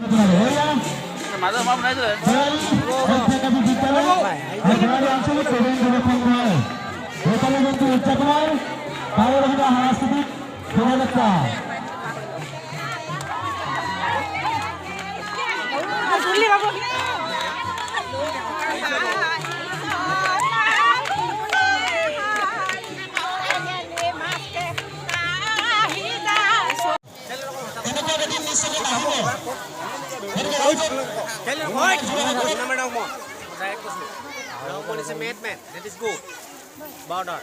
মাজে মাপ নাই যে আঞ্চলিক প্রবীণ যুব সংঘৰ বৈশালী জয়ন্তী উদযাপনৰ বাৰৰহীয়া সাংস্কৃতিক শোভাযাত্ৰা That is good. Border.